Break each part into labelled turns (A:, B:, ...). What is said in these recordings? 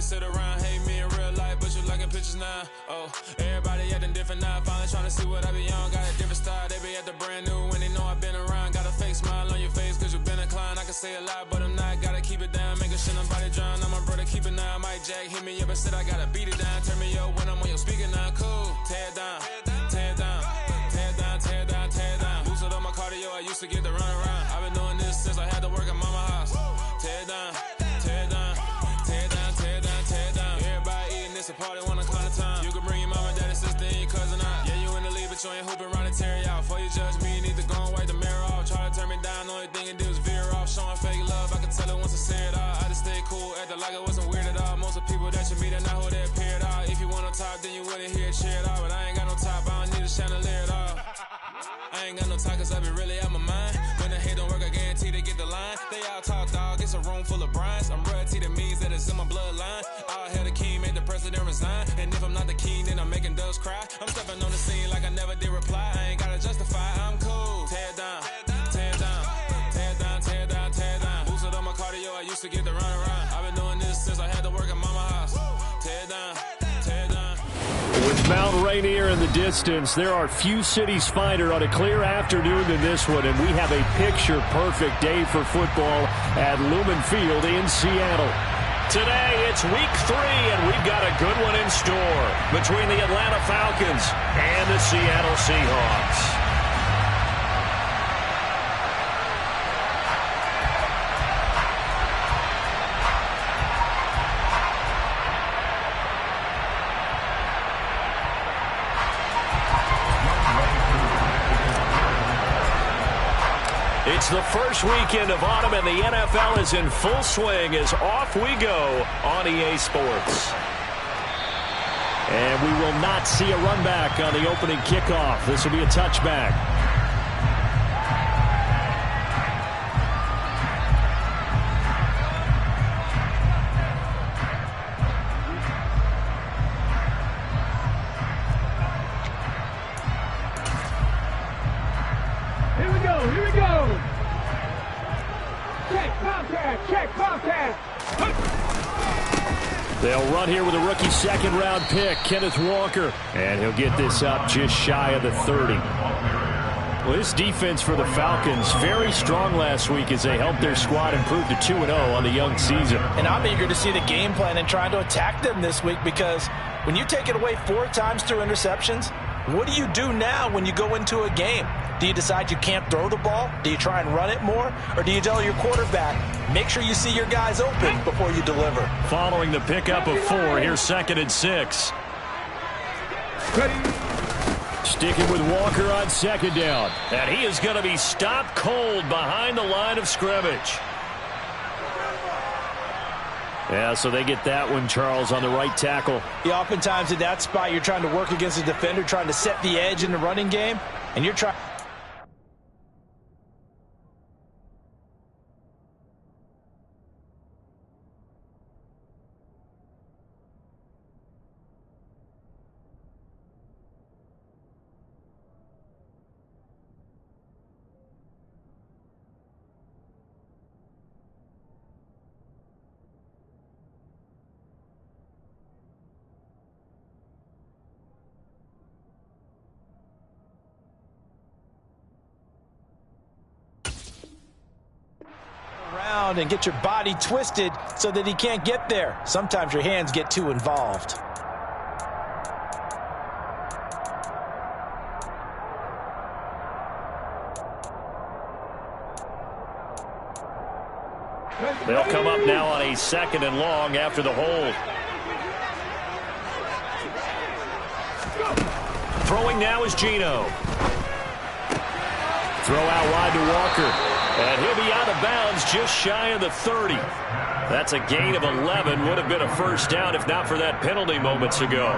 A: sit around, hate me in real life, but you liking pictures now. Oh, everybody acting different now. Finally trying to see what I be on. Got a different style, they be at the brand new when they know I've been around. Got a fake smile on your face, cause you been inclined. I can say a lot, but I'm not. Gotta keep it down, making sure nobody drown. I'm my brother, keep it now. Mike Jack hit me up and said I gotta beat it down. Turn me up when I'm on your speaker now. Cool, tear it down, tear it down, tear it down, tear it down, tear it down. Boosted up my cardio, I used to get the run around. I've been doing this since I had to work at mama house. Tear it down, tear it down, tear it down, tear it down, tear it down. Everybody eating this a party, wanna climb the time. You can bring your mama, daddy, sister, and your cousin out. Yeah, you in the league, but you ain't hooping around and tear it out. Before you judge me, you need to go and wipe the mirror off. Try to turn me down, only thing it did was veer off. Showing fake love, I can tell it once I say it all. I just stay cool, acting like it wasn't weird at all. Most of the people that you meet are not who they appear at all. If you want on top, then you wouldn't hear it cheer at all. But I ain't got no top, I don't need a chandelier at all. I ain't got no talk, cause I be really out my mind. When the hate don't work, I guarantee they get the line. They all talk, dog, it's a room full of Bryans. I'm royalty, that means that it's in my bloodline. All hail the king, make the president resign. And if I'm not the king, then I'm making doves cry. I'm stepping on the scene like I never did reply. I ain't gotta justify, I'm cool. Tear it down, tear it down, tear it down, tear it down, tear it down. Boosted up my cardio, I used to get the run around. I've been doing this since I had to work at mama house. Tear it down, tear it down.
B: With Mount Rainier in the distance, there are few cities finer on a clear afternoon than this one, and we have a picture-perfect day for football at Lumen Field in Seattle. Today, it's week 3, and we've got a good one in store between the Atlanta Falcons and the Seattle Seahawks. It's the first weekend of autumn, and the NFL is in full swing as off we go on EA Sports. And we will not see a run back on the opening kickoff. This will be a touchback. They'll run here with a rookie second-round pick, Kenneth Walker. And he'll get this up just shy of the 30. Well, this defense for the Falcons, very strong last week as they helped their squad improve to 2-0 on the young season.
C: And I'm eager to see the game plan and trying to attack them this week, because when you take it away 4 times through interceptions, what do you do now when you go into a game? Do you decide you can't throw the ball? Do you try and run it more? Or do you tell your quarterback, make sure you see your guys open before you deliver?
B: Following the pickup of 4, here's 2nd and 6. Sticking with Walker on 2nd down. And he is going to be stopped cold behind the line of scrimmage. Yeah, so they get that one, Charles, on the right tackle.
C: Yeah, oftentimes at that spot, you're trying to work against a defender, trying to set the edge in the running game, and you're trying... and get your body twisted so that he can't get there. Sometimes your hands get too involved.
B: They'll come up now on a 2nd and long after the hold. Throwing now is Geno. Throw out wide to Walker. And he'll be out of bounds just shy of the 30. That's a gain of 11. Would have been a first down if not for that penalty moments ago.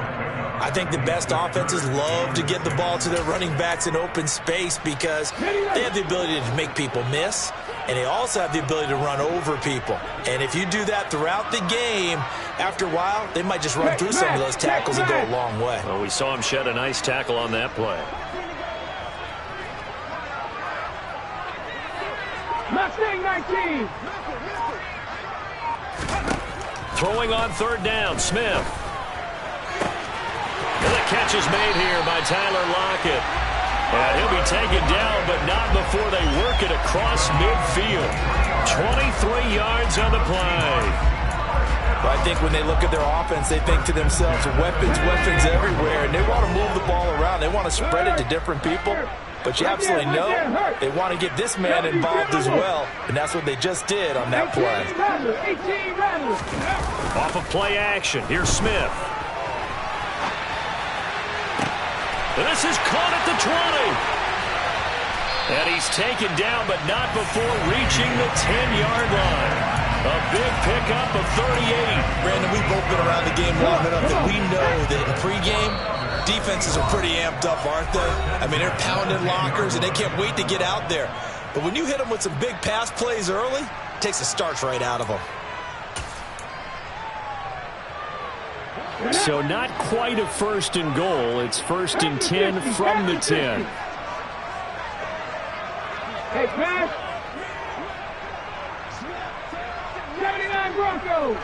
C: I think the best offenses love to get the ball to their running backs in open space because they have the ability to make people miss, and they also have the ability to run over people. And if you do that throughout the game, after a while, they might just run through some of those tackles and go a long way.
B: Well, we saw him shed a nice tackle on that play. Mustang 19. Throwing on third down, Smith. And the catch is made here by Tyler Lockett. And he'll be taken down, but not before they work it across midfield. 23 yards on the play.
C: Well, I think when they look at their offense, they think to themselves, weapons, weapons everywhere. And they want to move the ball around. They want to spread it to different people. But you absolutely know they want to get this man involved as well. And that's what they just did on that play.
B: Off of play action, here's Smith. And this is caught at the 20. And he's taken down, but not before reaching the 10-yard line. A big pickup of 38.
C: Brandon, we've both been around the game long enough that we know that in pregame, defenses are pretty amped up, aren't they? I mean, they're pounding lockers, and they can't wait to get out there. But when you hit them with some big pass plays early, it takes the starch right out of them.
B: So not quite a first and goal. It's first and 10 from the 10.
D: Hey, pass. 79 Broncos.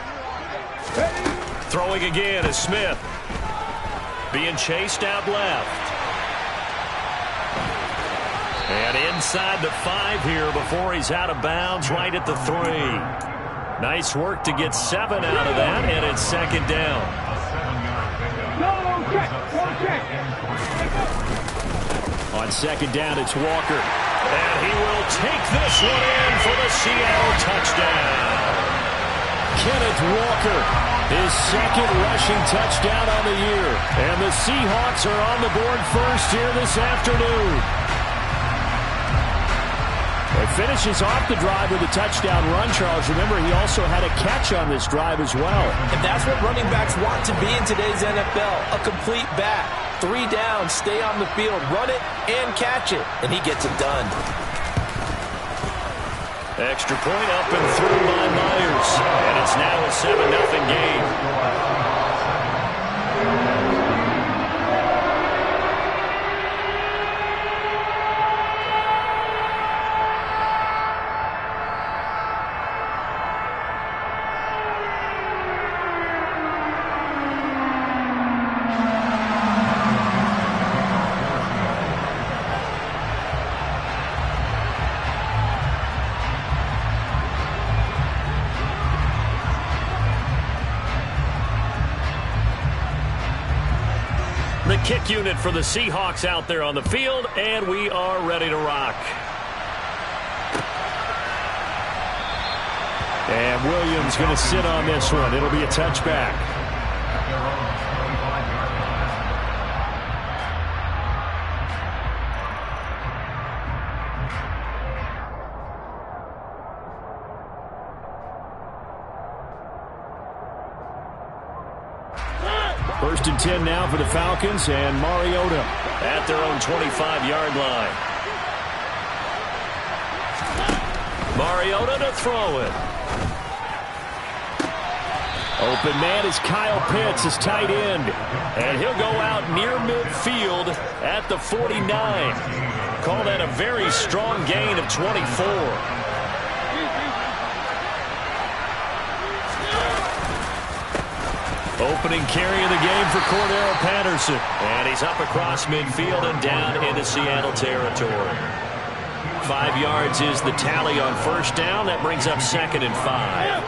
B: Throwing again is Smith. Being chased out left. And inside the 5 here before he's out of bounds right at the 3. Nice work to get 7 out of that, and it's second down. On second down, it's Walker. And he will take this one in for the Seattle touchdown. Kenneth Walker, his second rushing touchdown on the year. And the Seahawks are on the board first here this afternoon. He finishes off the drive with a touchdown run, Charles. Remember, he also had a catch on this drive as well.
C: And that's what running backs want to be in today's NFL, a complete back. 3 down, stay on the field, run it, and catch it. And he gets it done.
B: Extra point up and through by Myers. And it's now a 7-0 game. The kick unit for the Seahawks out there on the field, and we are ready to rock. And Williams going to sit on this one. It'll be a touchback. First and 10 now for the Falcons, and Mariota at their own 25-yard line. Mariota to throw it. Open man is Kyle Pitts, his tight end. And he'll go out near midfield at the 49. Call that a very strong gain of 24. Opening carry of the game for Cordero Patterson. And he's up across midfield and down into Seattle territory. 5 yards is the tally on first down. That brings up second and 5.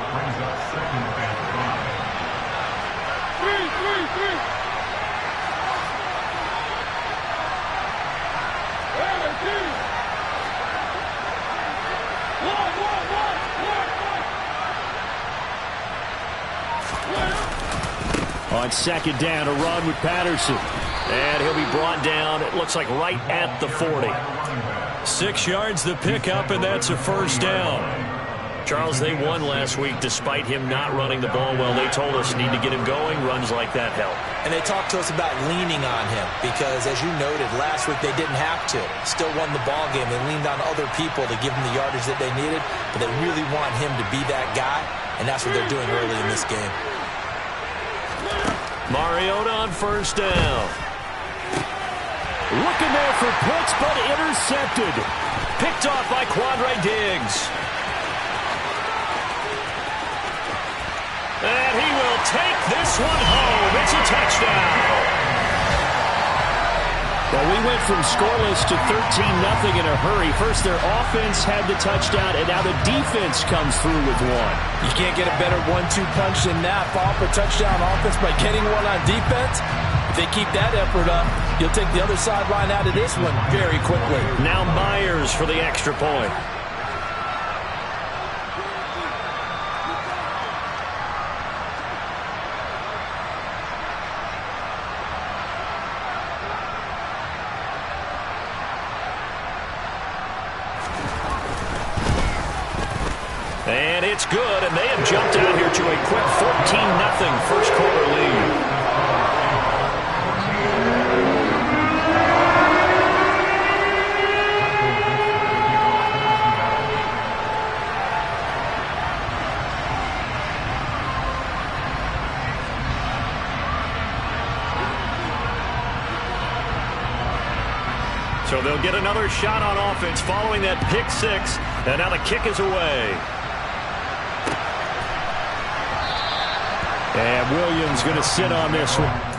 B: On second down, a run with Patterson. And he'll be brought down, it looks like right at the 40. 6 yards the pickup, and that's a first down. Charles, they won last week despite him not running the ball well. They told us need to get him going. Runs like that help.
C: And they talked to us about leaning on him because, as you noted, last week they didn't have to. Still won the ball game. They leaned on other people to give them the yardage that they needed, but they really want him to be that guy, and that's what they're doing early in this game.
B: Mariota on first down. Looking there for Pitts, but intercepted. Picked off by Quandre Diggs. And he will take this one home. It's a touchdown. Well, we went from scoreless to 13-0 in a hurry. First, their offense had the touchdown, and now the defense comes through with one.
C: You can't get a better 1-2 punch than that. Off a touchdown offense by getting one on defense. If they keep that effort up, you'll take the other sideline out of this one very quickly.
B: Now Myers for the extra point. And it's good, and they have jumped out here to a quick 14-0 first quarter lead. So they'll get another shot on offense following that pick six, and now the kick is away. And Williams going to sit on this one.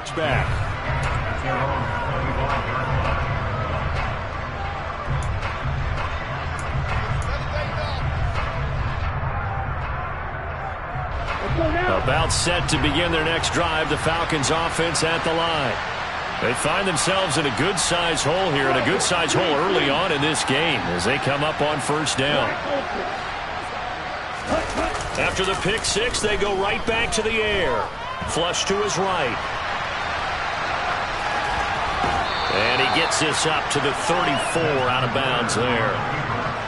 B: Touchback. About set to begin their next drive, the Falcons offense at the line. They find themselves in a good-sized hole here, and a good-sized hole early on in this game as they come up on first down. After the pick six, they go right back to the air. Flush to his right. And he gets this up to the 34 out of bounds there.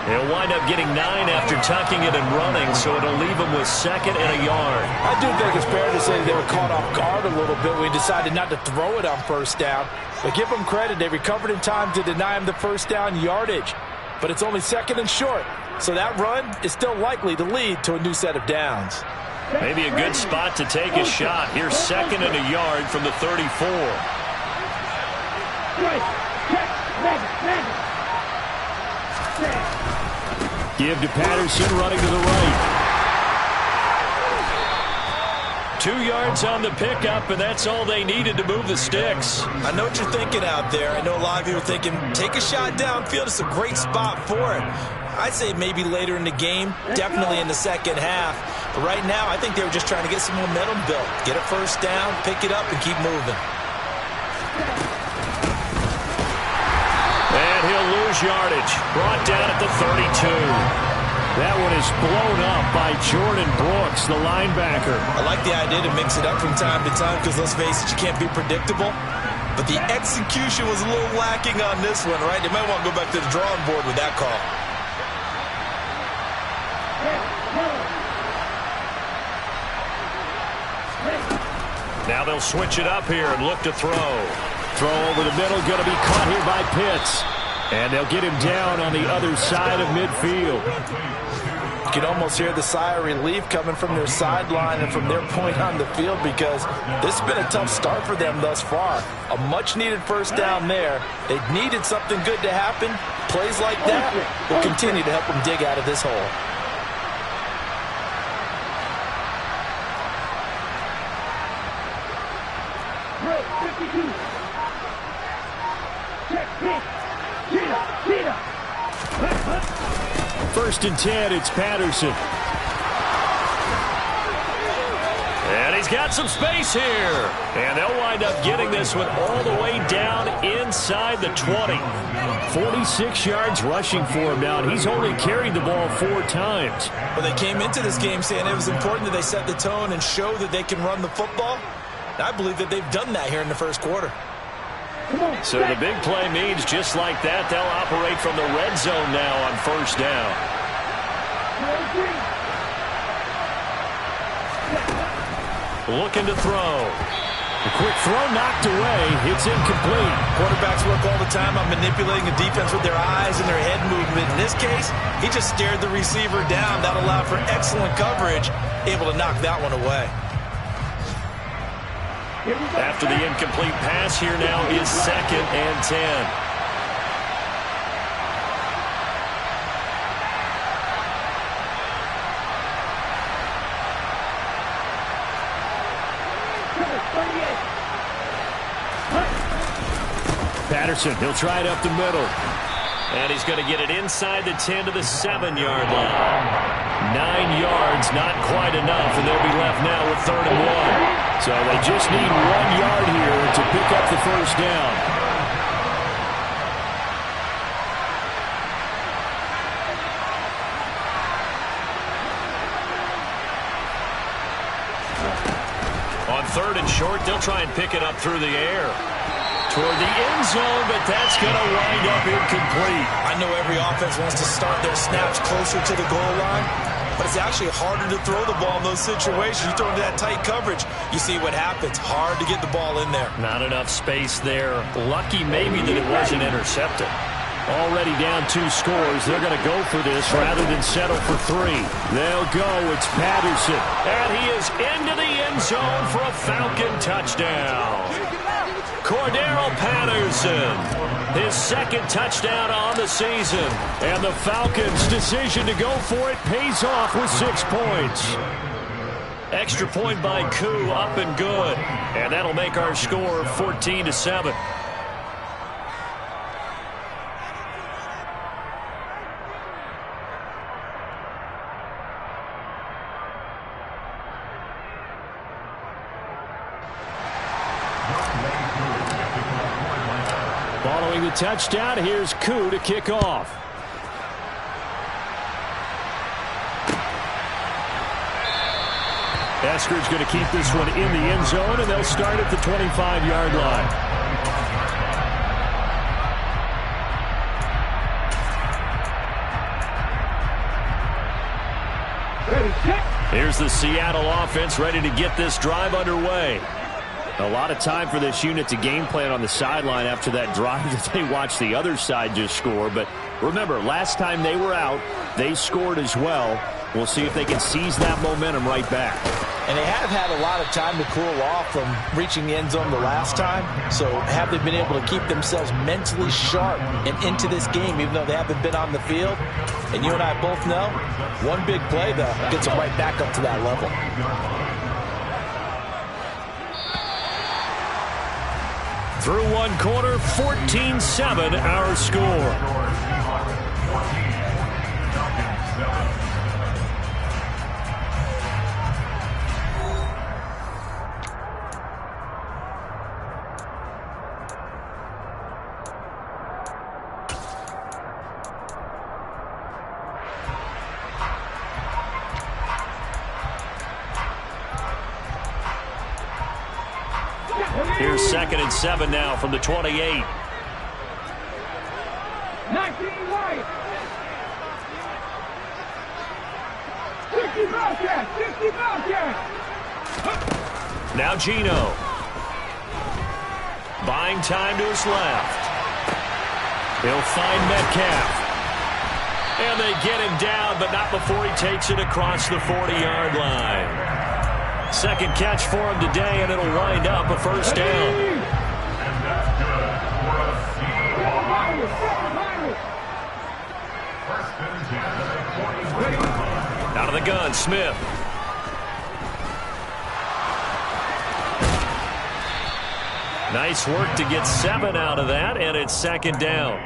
B: He'll wind up getting 9 after tucking it and running, so it'll leave him with second and a yard.
C: I do think it's fair to say they were caught off guard a little bit when he decided not to throw it on first down. But give them credit. They recovered in time to deny him the first down yardage. But it's only second and short. So that run is still likely to lead to a new set of downs.
B: Maybe a good spot to take a shot. Here's second and a yard from the 34. Give to Patterson running to the right. 2 yards on the pickup, and that's all they needed to move the sticks.
C: I know what you're thinking out there. I know a lot of you are thinking, take a shot downfield. It's a great spot for it. I'd say maybe later in the game, definitely in the second half. But right now, I think they were just trying to get some momentum built. Get a first down, pick it up, and keep moving.
B: And he'll lose yardage. Brought down at the 32. That one is blown up by Jordan Brooks, the linebacker.
C: I like the idea to mix it up from time to time because, let's face it, you can't be predictable. But the execution was a little lacking on this one, right? They might want to go back to the drawing board with that call.
B: Now they'll switch it up here and look to throw. Throw over the middle, going to be caught here by Pitts. And they'll get him down on the other side of midfield.
C: You can almost hear the sigh of relief coming from their sideline and from their point on the field because this has been a tough start for them thus far. A much-needed first down there. They needed something good to happen. Plays like that will continue to help them dig out of this hole.
B: First and 10, it's Patterson. And he's got some space here. And they'll wind up getting this one all the way down inside the 20. 46 yards rushing for him now, and he's only carried the ball 4 times.
C: Well, they came into this game saying it was important that they set the tone and show that they can run the football. And I believe that they've done that here in the first quarter.
B: So the big play means just like that, they'll operate from the red zone now on first down. Looking to throw. The quick throw knocked away. It's incomplete.
C: Quarterbacks work all the time on manipulating the defense with their eyes and their head movement. In this case, he just stared the receiver down. That allowed for excellent coverage, able to knock that one away.
B: After the incomplete pass, here now is 2nd and 10. Patterson, he'll try it up the middle. And he's going to get it inside the 10 to the 7-yard line. 9 yards, not quite enough, and they'll be left now with 3rd and 1. So they just need 1 yard here to pick up the first down. On 3rd and short, they'll try and pick it up through the air. Toward the end zone, but that's going to wind up incomplete.
C: I know every offense wants to start their snaps closer to the goal line, but it's actually harder to throw the ball in those situations. You throw into that tight coverage, you see what happens. Hard to get the ball in there.
B: Not enough space there. Lucky maybe that it wasn't intercepted. Already down 2 scores. They're going to go for this rather than settle for 3. They'll go. It's Patterson. And he is into the end zone for a Falcon touchdown. Cordero Patterson, his 2nd touchdown on the season. And the Falcons' decision to go for it pays off with 6 points. Extra point by Koo, up and good. And that'll make our score 14-7. Following the touchdown, here's Koo to kick off. Eskridge going to keep this one in the end zone, and they'll start at the 25-yard line. Here's the Seattle offense ready to get this drive underway. A lot of time for this unit to game plan on the sideline after that drive that they watched the other side just score. But remember, last time they were out, they scored as well. We'll see if they can seize that momentum right back.
C: And they have had a lot of time to cool off from reaching the end zone the last time. So have they been able to keep themselves mentally sharp and into this game, even though they haven't been on the field? And you and I both know, one big play, though, gets them right back up to that level.
B: Through 1 quarter, 14-7 our score. Here's 2nd and 7 now from the 28.
D: 19 White. 60 Bobcat. 60 Bobcat.
B: Now Geno. Buying time to his left. He'll find Metcalf. And they get him down, but not before he takes it across the 40-yard line. Second catch for him today, and it'll wind up a first down. Out of the gun, Smith. Nice work to get 7 out of that, and it's 2nd down.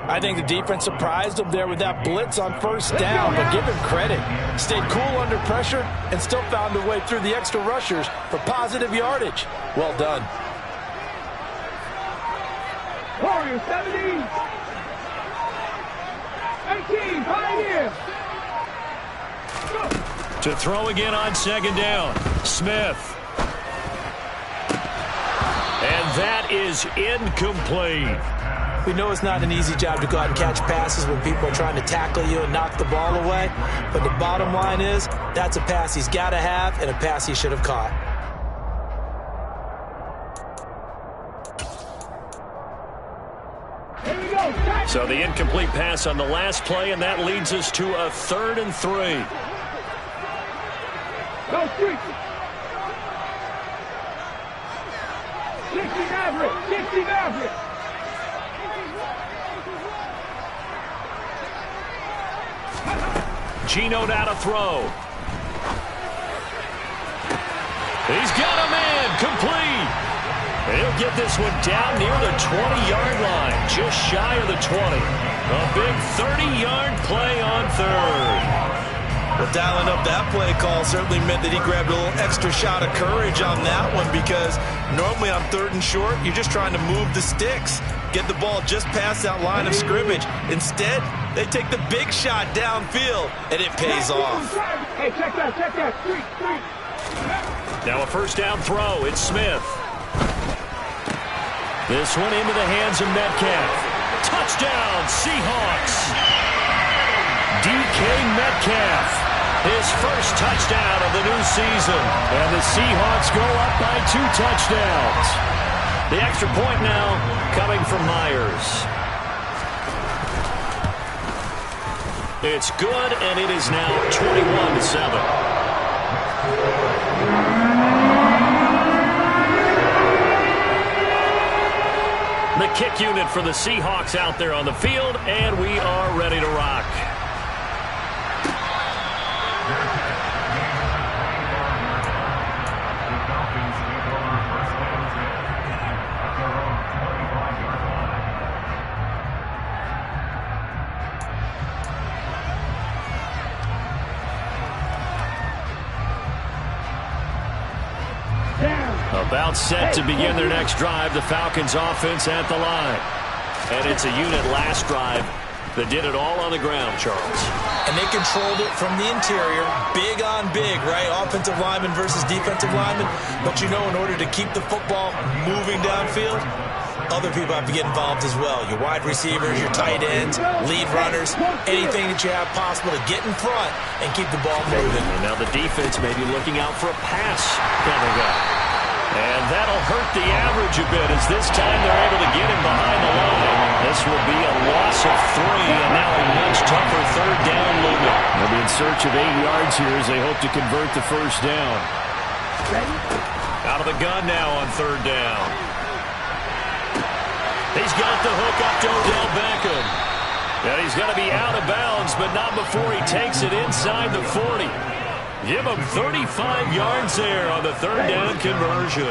C: I think the defense surprised him there with that blitz on first down, but give him credit. Stayed cool under pressure and still found a way through the extra rushers for positive yardage. Well done.
D: Warriors 17. 18, Pioneers.
B: To throw again on 2nd down. Smith. And that is incomplete.
C: We know it's not an easy job to go out and catch passes when people are trying to tackle you and knock the ball away. But the bottom line is, that's a pass he's got to have and a pass he should have caught.
D: Here we go.
B: So the incomplete pass on the last play, and that leads us to a 3rd and 3.
D: Go Streets. 60 Maverick. 60 Maverick.
B: Geno now to throw. He's got a man, complete. He'll get this one down near the 20-yard line, just shy of the 20. A big 30-yard play on 3rd.
C: Well, dialing up that play call certainly meant that he grabbed a little extra shot of courage on that one, because normally on 3rd and short, you're just trying to move the sticks, get the ball just past that line of scrimmage. Instead, they take the big shot downfield, and it pays off.
D: Hey, check that. Street.
B: Now a first down throw. It's Smith. This one into the hands of Metcalf. Touchdown, Seahawks. DK Metcalf. His first touchdown of the new season. And the Seahawks go up by 2 touchdowns. The extra point now coming from Myers. It's good, and it is now 21-7. The kick unit for the Seahawks out there on the field, and we are ready to rock. About set to begin their next drive, the Falcons offense at the line. And it's a unit last drive that did it all on the ground, Charles.
C: And they controlled it from the interior, big on big, right? Offensive lineman versus defensive lineman. But you know, in order to keep the football moving downfield, other people have to get involved as well. Your wide receivers, your tight ends, lead runners, anything that you have possible to get in front and keep the ball moving.
B: And now the defense may be looking out for a pass coming up. And that'll hurt the average a bit, as this time they're able to get him behind the line. This will be a loss of 3, and now a much tougher 3rd down looming. They'll be in search of 8 yards here as they hope to convert the first down. Out of the gun now on 3rd down. He's got the hook up to Odell Beckham. And he's going to be out of bounds, but not before he takes it inside the 40. Give him 35 yards there on the 3rd down conversion.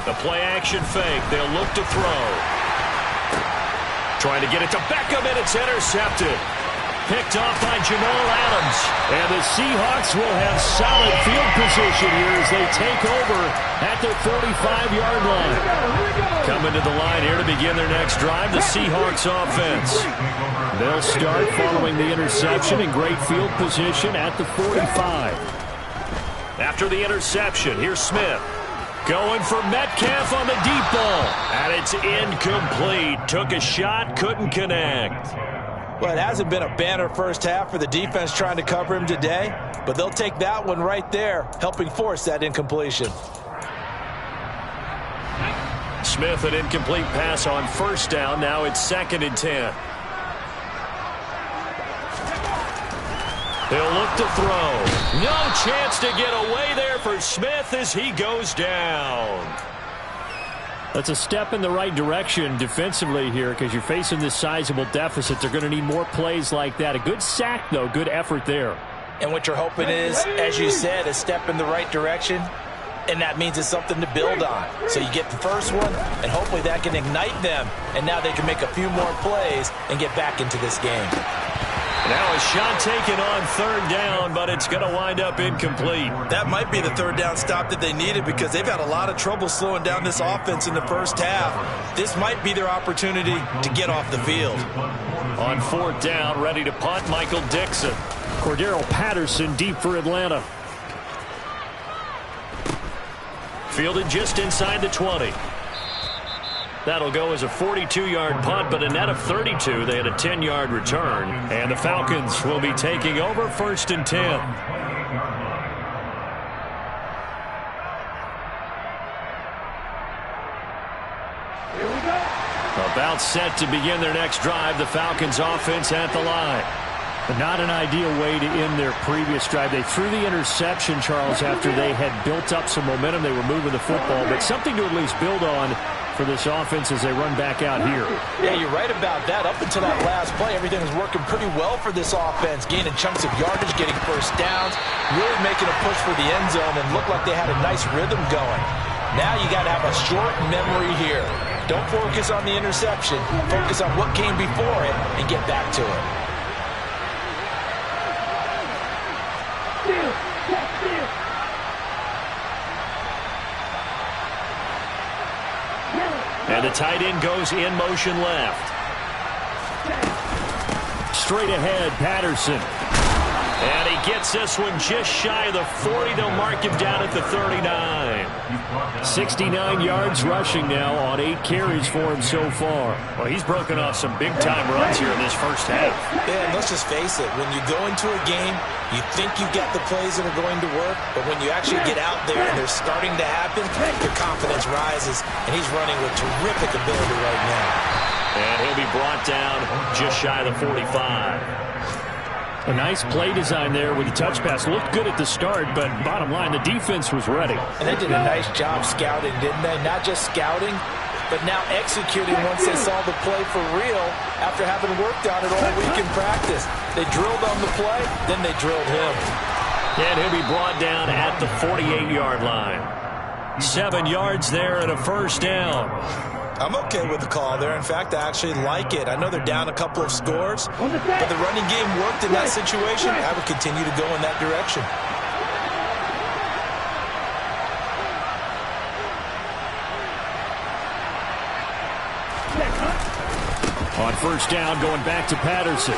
B: The play action fake. They'll look to throw. Trying to get it to Beckham, and it's intercepted. Picked off by Jamal Adams. And the Seahawks will have solid field position here as they take over at their 45-yard line. Coming to the line here to begin their next drive, the Seahawks offense. They'll start following the interception in great field position at the 45. After the interception, here's Smith. Going for Metcalf on the deep ball. And it's incomplete. Took a shot, couldn't connect.
C: Well, it hasn't been a banner first half for the defense trying to cover him today, but they'll take that one right there, helping force that incompletion.
B: Smith, an incomplete pass on first down. Now it's 2nd and 10. He'll look to throw. No chance to get away there for Smith as he goes down. That's a step in the right direction defensively here because you're facing this sizable deficit. They're going to need more plays like that. A good sack, though. Good effort there.
C: And what you're hoping is, as you said, a step in the right direction, and that means it's something to build on. So you get the first one, and hopefully that can ignite them, and now they can make a few more plays and get back into this game.
B: Now a shot taken on 3rd down, but it's going to wind up incomplete.
C: That might be the 3rd down stop that they needed because they've had a lot of trouble slowing down this offense in the first half. This might be their opportunity to get off the field.
B: On 4th down, ready to punt, Michael Dixon. Cordero Patterson deep for Atlanta. Fielded just inside the 20. That'll go as a 42-yard punt, but a net of 32. They had a 10-yard return. And the Falcons will be taking over 1st and 10.
D: Here we go.
B: About set to begin their next drive. The Falcons offense at the line. But not an ideal way to end their previous drive. They threw the interception, Charles, after they had built up some momentum. They were moving the football, but something to at least build on for this offense as they run back out here.
C: Yeah, you're right about that. Up until that last play, everything was working pretty well for this offense, gaining chunks of yardage, getting first downs, really making a push for the end zone, and looked like they had a nice rhythm going. Now you got to have a short memory here. Don't focus on the interception. Focus on what came before it and get back to it.
B: And the tight end goes in motion left. Straight ahead, Patterson. And he gets this one just shy of the 40. They'll mark him down at the 39. 69 yards rushing now on 8 carries for him so far. Well, he's broken off some big-time runs here in this first half.
C: Yeah, and let's just face it. When you go into a game, you think you've got the plays that are going to work, but when you actually get out there and they're starting to happen, your confidence rises, and he's running with terrific ability right now.
B: And he'll be brought down just shy of the 45. A nice play design there with the touch pass. Looked good at the start, but bottom line, the defense was ready.
C: And they did a nice job scouting, didn't they? Not just scouting, but now executing once they saw the play for real after having worked on it all week in practice. They drilled on the play, then they drilled him.
B: And he'll be brought down at the 48-yard line. 7 yards there and a first down.
C: I'm okay with the call there. In fact, I actually like it. I know they're down a couple of scores, but the running game worked in that situation. I would continue to go in that direction.
B: On first down, going back to Patterson.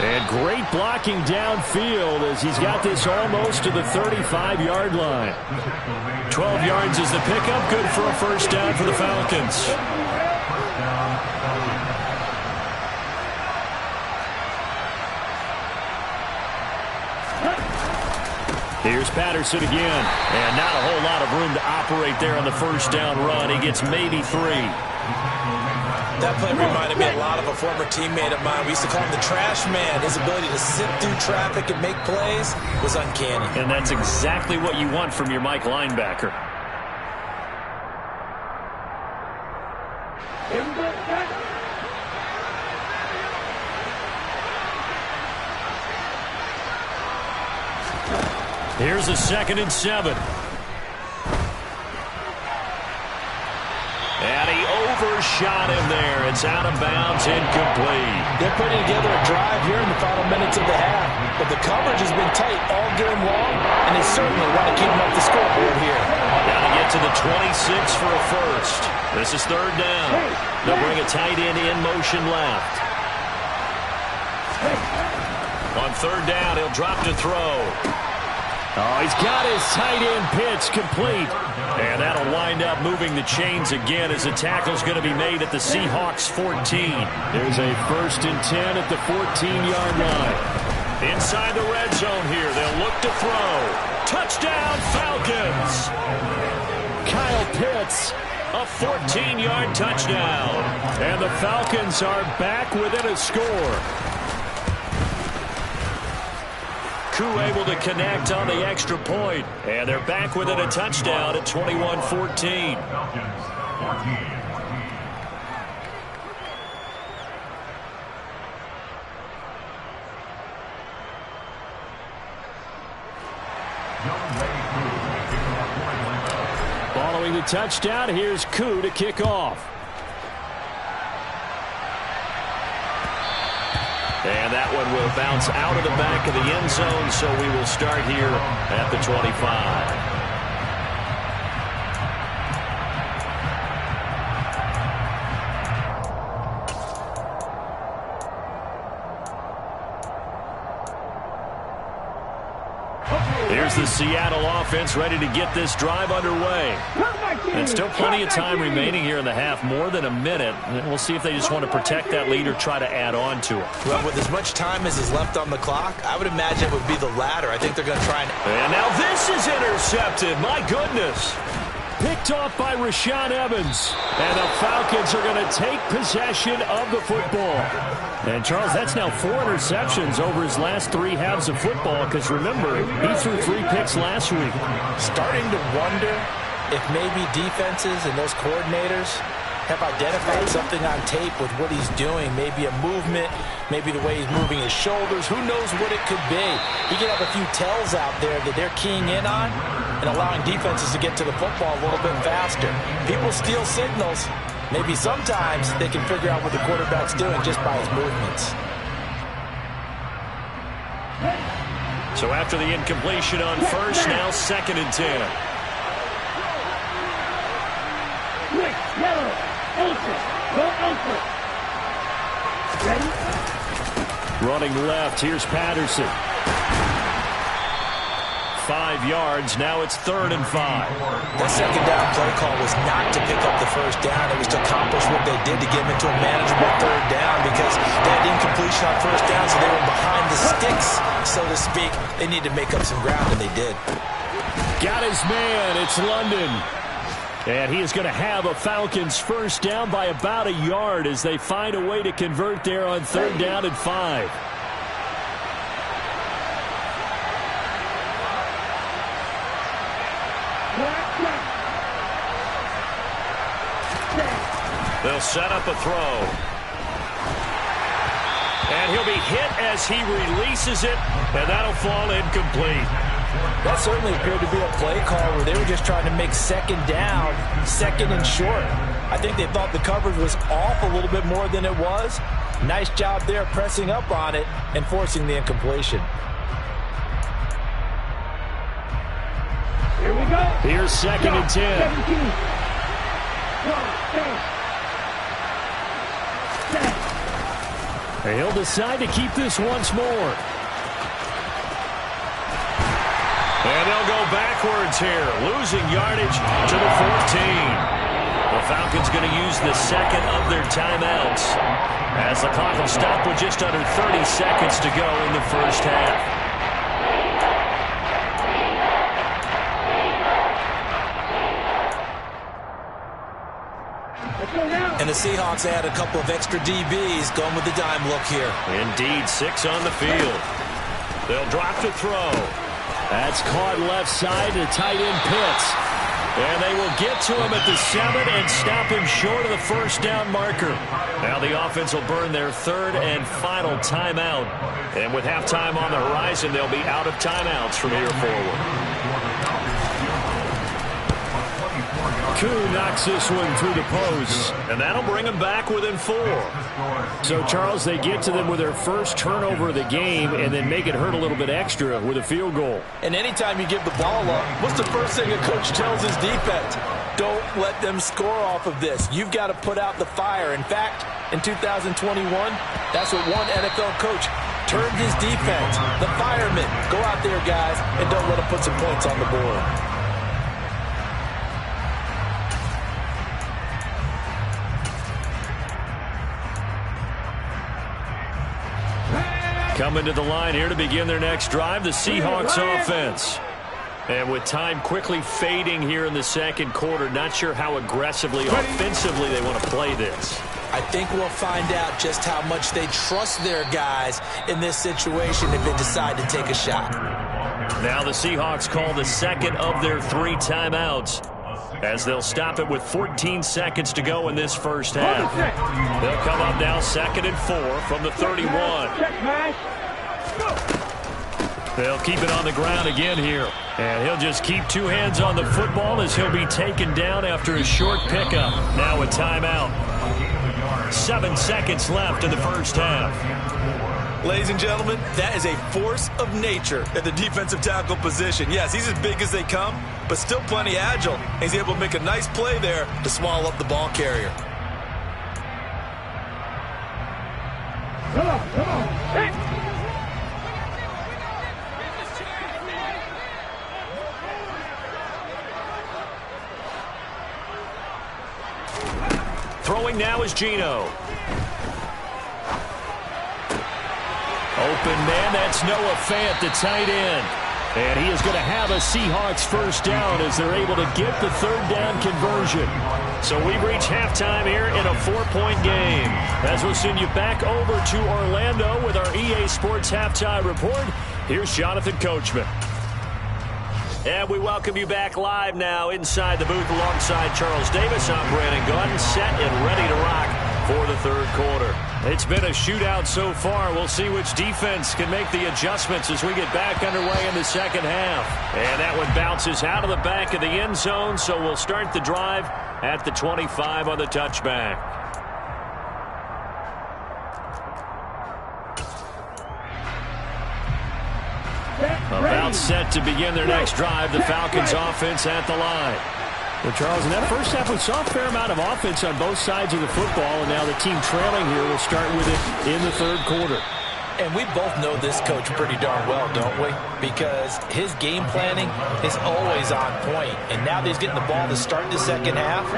B: And great blocking downfield as he's got this almost to the 35-yard line. 12 yards is the pickup. Good for a first down for the Falcons. Here's Patterson again. And not a whole lot of room to operate there on the first down run. He gets maybe 3.
C: That play reminded me a lot of a former teammate of mine. We used to call him the trash man. His ability to sift through traffic and make plays was uncanny. And
B: that's exactly what you want from your Mike linebacker. Here's a 2nd and 7. And he overshot him there. It's out of bounds, incomplete.
C: They're putting together a drive here in the final minutes of the half, but the coverage has been tight all game long, and they certainly want to keep them up the scoreboard here.
B: Now to get to the 26 for a first. This is 3rd down. They'll bring a tight end in motion left. On 3rd down, he'll drop to throw. Oh, he's got his tight end pitch complete. And that'll wind up moving the chains again as the tackle's going to be made at the Seahawks 14. There's a 1st and 10 at the 14-yard line. Inside the red zone here, they'll look to throw. Touchdown, Falcons! Kyle Pitts, a 14-yard touchdown. And the Falcons are back within a score. Koo able to connect on the extra point. And they're back within a touchdown at 21-14. Following the touchdown, here's Koo to kick off. And that one will bounce out of the back of the end zone, so we will start here at the 25. Here's the Seattle offense ready to get this drive underway. And still plenty of time remaining here in the half, more than a minute. And we'll see if they just want to protect that lead or try to add on to it.
C: Well, with as much time as is left on the clock, I would imagine it would be the latter. I think they're going to try
B: and now this is intercepted. My goodness. Picked off by Rashaan Evans. And the Falcons are going to take possession of the football. And, Charles, that's now 4 interceptions over his last 3 halves of football because, remember, he threw 3 picks last week.
C: Starting to wonder if maybe defenses and those coordinators have identified something on tape with what he's doing. Maybe a movement, maybe the way he's moving his shoulders. Who knows what it could be? He could have a few tells out there that they're keying in on and allowing defenses to get to the football a little bit faster. People steal signals. Maybe sometimes they can figure out what the quarterback's doing just by his movements.
B: So after the incompletion on first, now 2nd and 10. Running left, here's Patterson. 5 yards, now it's 3rd and 5.
C: That 2nd down play call was not to pick up the 1st down. It was to accomplish what they did to get them into a manageable 3rd down because they had incompletion on 1st down, so they were behind the sticks, so to speak. They needed to make up some ground, and they did.
B: Got his man, it's London. And he is going to have a Falcons 1st down by about a yard as they find a way to convert there on 3rd down and 5. They'll set up a throw. And he'll be hit as he releases it, and that'll fall incomplete.
C: That certainly appeared to be a play call where they were just trying to make 2nd down, 2nd and short. I think they thought the coverage was off a little bit more than it was. Nice job there pressing up on it and forcing the incompletion.
D: Here we go.
B: Here's 2nd and 10. He'll decide to keep this once more. And they'll go backwards here, losing yardage to the 14. The Falcons going to use the 2nd of their timeouts as the clock will stop with just under 30 seconds to go in the 1st half.
C: And the Seahawks add a couple of extra DBs going with the dime look here.
B: Indeed, 6 on the field. They'll drop to throw. That's caught left side to tight end Pitts. And they will get to him at the 7 and stop him short of the 1st down marker. Now the offense will burn their 3rd and final timeout. And with halftime on the horizon, they'll be out of timeouts from here forward. Koo knocks this one through the post, and that'll bring them back within 4. So, Charles, they get to them with their 1st turnover of the game and then make it hurt a little bit extra with a field goal.
C: And anytime you give the ball up, what's the first thing a coach tells his defense? Don't let them score off of this. You've got to put out the fire. In fact, in 2021, that's what one NFL coach turned his defense. The firemen, go out there, guys, and don't let them put some points on the board.
B: Coming to the line here to begin their next drive, the Seahawks offense. And with time quickly fading here in the second quarter, not sure how aggressively, offensively they want to play this.
C: I think we'll find out just how much they trust their guys in this situation if they decide to take a shot.
B: Now the Seahawks call the second of their 3 timeouts, as they'll stop it with 14 seconds to go in this first half. They'll come up now 2nd and 4 from the 31. They'll keep it on the ground again here. And he'll just keep 2 hands on the football as he'll be taken down after a short pickup. Now a timeout. 7 seconds left in the first half.
C: Ladies and gentlemen, that is a force of nature at the defensive tackle position. Yes, he's as big as they come, but still plenty agile. He's able to make a nice play there to swallow up the ball carrier.
D: Come on. Hey.
B: Throwing now is Geno. Open man, that's Noah Fant, the tight end. And he is going to have a Seahawks first down as they're able to get the 3rd down conversion. So we've reached halftime here in a 4-point game. As we'll send you back over to Orlando with our EA Sports Halftime Report, here's Jonathan Coachman. And we welcome you back live now inside the booth alongside Charles Davis. I'm Brandon Gunn, set and ready to rock for the 3rd quarter. It's been a shootout so far. We'll see which defense can make the adjustments as we get back underway in the second half. And that one bounces out of the back of the end zone, so we'll start the drive at the 25 on the touchback. About set to begin their next drive, the Falcons offense at the line.
E: Well, Charles, in that first half, we saw a fair amount of offense on both sides of the football, and now the team trailing here will start with it in the 3rd quarter.
C: And we both know this coach pretty darn well, don't we? Because his game planning is always on point. And now that he's getting the ball to start the second half,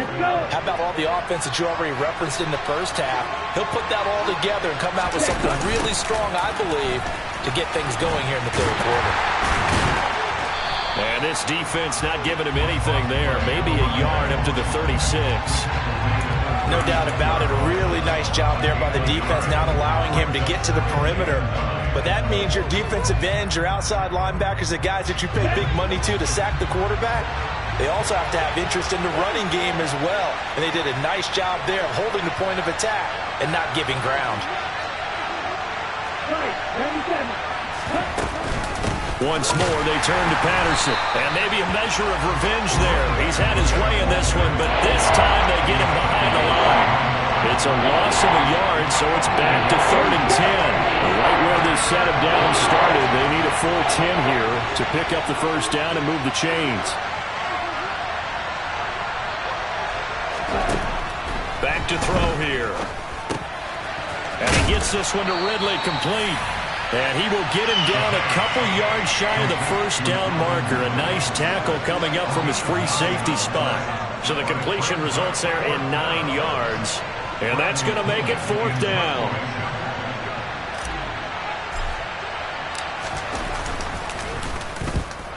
C: how about all the offense that you already referenced in the first half? He'll put that all together and come out with something really strong, I believe, to get things going here in the 3rd quarter.
B: And this defense not giving him anything there. Maybe a yard up to the 36.
C: No doubt about it. A really nice job there by the defense, not allowing him to get to the perimeter. But that means your defensive ends, your outside linebackers, the guys that you pay big money to sack the quarterback, they also have to have interest in the running game as well. And they did a nice job there of holding the point of attack and not giving ground.
B: Once more, they turn to Patterson. And maybe a measure of revenge there. He's had his way in this one, but this time they get him behind the line. It's a loss of a yard, so it's back to 3rd and 10. Right where this set of downs started, they need a full 10 here to pick up the first down and move the chains. Back to throw here. And he gets this one to Ridley complete. And he will get him down a couple yards shy of the first down marker. A nice tackle coming up from his free safety spot. So the completion results there in 9 yards. And that's going to make it 4th down.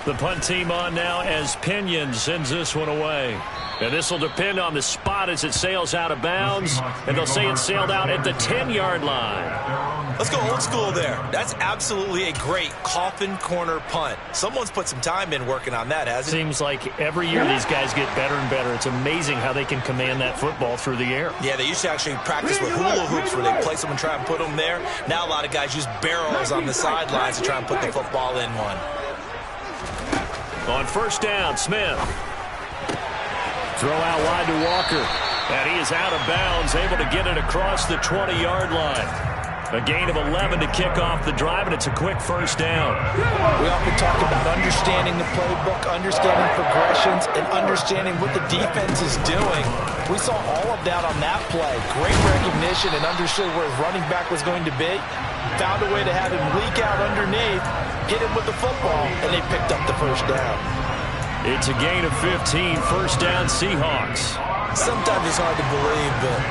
B: The punt team on now as Pinion sends this one away. And this will depend on the spot as it sails out of bounds. And they'll say it sailed out at the 10-yard line.
C: Let's go old school there. That's absolutely a great coffin corner punt. Someone's put some time in working on that, hasn't it?
B: Seems like every year these guys get better and better. It's amazing how they can command that football through the air.
C: Yeah, they used to actually practice with hula hoops where they place them and try and put them there. Now a lot of guys use barrels on the sidelines to try and put the football in one.
B: On first down, Smith. Throw out wide to Walker. And he is out of bounds, able to get it across the 20-yard line. A gain of 11 to kick off the drive, and it's a quick first down.
C: We often talk about understanding the playbook, understanding progressions, and understanding what the defense is doing. We saw all of that on that play. Great recognition and understood where his running back was going to be. found a way to have him leak out underneath, hit him with the football, and they picked up the first down.
B: It's a gain of 15, first down Seahawks.
C: Sometimes it's hard to believe, but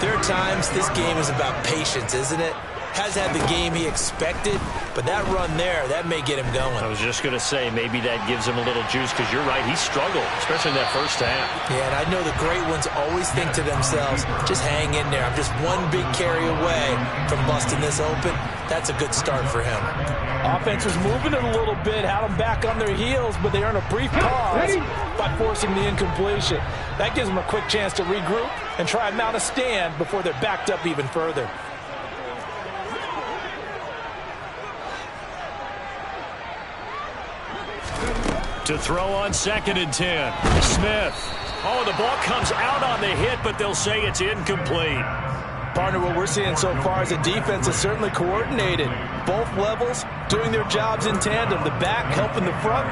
C: there are times this game is about patience, isn't it? Has had the game he expected, but that run there, that may get him going.
B: I was just going to say, maybe that gives him a little juice, because you're right, he struggled, especially in that first half.
C: Yeah, and I know the great ones always think to themselves, just hang in there. I'm just one big carry away from busting this open. That's a good start for him. Offense was moving it a little bit, had them back on their heels, but they earned a brief pause by forcing the incompletion. That gives them a quick chance to regroup and try and mount a stand before they're backed up even further.
B: To throw on 2nd and 10. Smith. Oh, the ball comes out on the hit, but they'll say it's incomplete.
C: Partner, what we're seeing so far is the defense is certainly coordinated. Both levels doing their jobs in tandem. The back helping the front